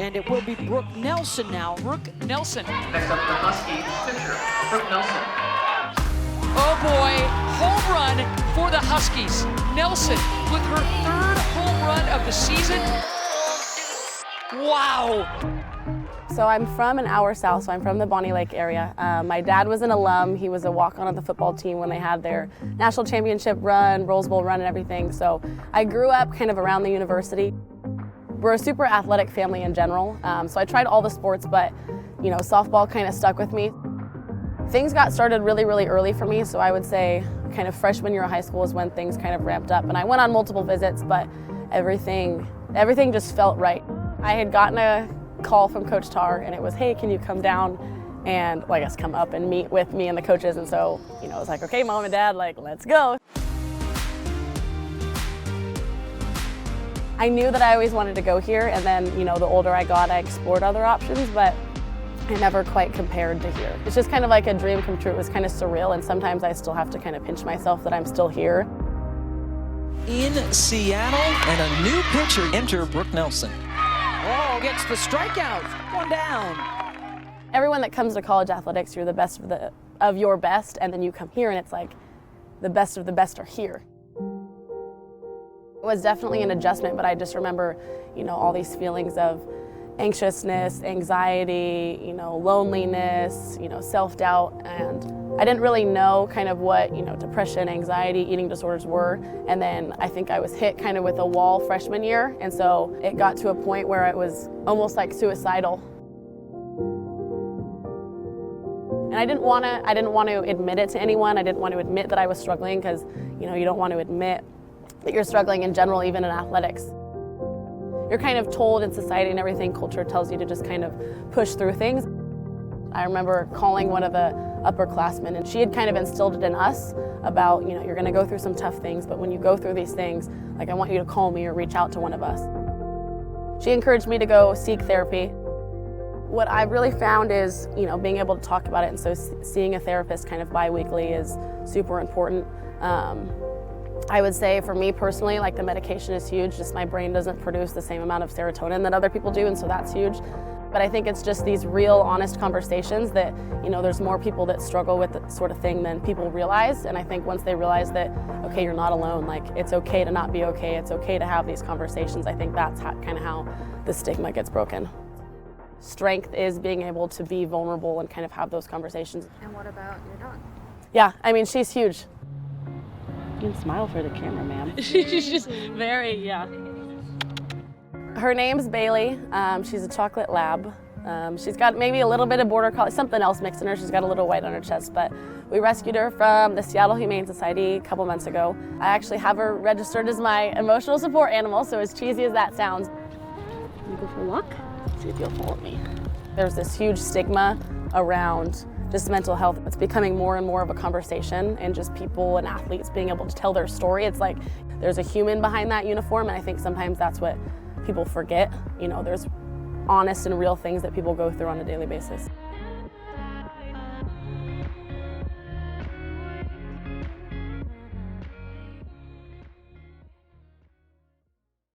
and it will be Brooke Nelson now. Brooke Nelson. Next up, the Husky pitcher, Brooke Nelson. Oh boy, home run for the Huskies. Nelson with her third home run of the season. Wow. So I'm from an hour south, so I'm from the Bonnie Lake area. My dad was an alum. He was a walk-on on the football team when they had their national championship run, Rose Bowl run and everything. So I grew up kind of around the university. We're a super athletic family in general. So I tried all the sports, but softball kind of stuck with me. Things got started really, really early for me. So I would say kind of freshman year of high school is when things kind of ramped up. And I went on multiple visits, but everything just felt right. I had gotten a call from Coach Tar, and it was, hey, can you come down and, well, I guess come up and meet with me and the coaches. And so, it was like, okay, Mom and Dad, let's go. I knew that I always wanted to go here, and then, the older I got, I explored other options, but I never quite compared to here. It's just kind of like a dream come true. It was kind of surreal, and sometimes I still have to kind of pinch myself that I'm still here. In Seattle, and a new pitcher enter Brooke Nelson. Oh, gets the strikeout. One down. Everyone that comes to college athletics, you're the best of your best, and then you come here and it's like the best of the best are here. It was definitely an adjustment, but I just remember, all these feelings of anxiousness, anxiety, loneliness, self-doubt, and I didn't really know kind of what, depression, anxiety, eating disorders were. And then I think I was hit kind of with a wall freshman year. And so it got to a point where it was almost like suicidal. And I didn't want to admit it to anyone. I didn't want to admit that I was struggling because, you don't want to admit that you're struggling in general, even in athletics. You're kind of told in society and everything, culture tells you to just kind of push through things. I remember calling one of the upperclassmen, and she had kind of instilled it in us about, you're going to go through some tough things, but when you go through these things, I want you to call me or reach out to one of us. She encouraged me to go seek therapy. What I've really found is, being able to talk about it, and so seeing a therapist kind of bi-weekly is super important. I would say for me personally, the medication is huge. Just my brain doesn't produce the same amount of serotonin that other people do, and so that's huge. But I think it's just these real, honest conversations that, there's more people that struggle with that sort of thing than people realize. And I think once they realize that, okay, you're not alone, it's okay to not be okay, it's okay to have these conversations, I think that's kind of how the stigma gets broken. Strength is being able to be vulnerable and kind of have those conversations. And what about your dog? Yeah, she's huge. You can smile for the camera, ma'am. She's just very, yeah. Her name's Bailey. She's a chocolate lab. She's got maybe a little bit of border collie, something else mixed in her. She's got a little white on her chest, but we rescued her from the Seattle Humane Society a couple months ago. I actually have her registered as my emotional support animal, so as cheesy as that sounds. Can you go for a walk? See if you'll follow me. There's this huge stigma around just mental health. It's becoming more and more of a conversation, and just people and athletes being able to tell their story. It's like there's a human behind that uniform, and I think sometimes that's what people forget. There's honest and real things that people go through on a daily basis.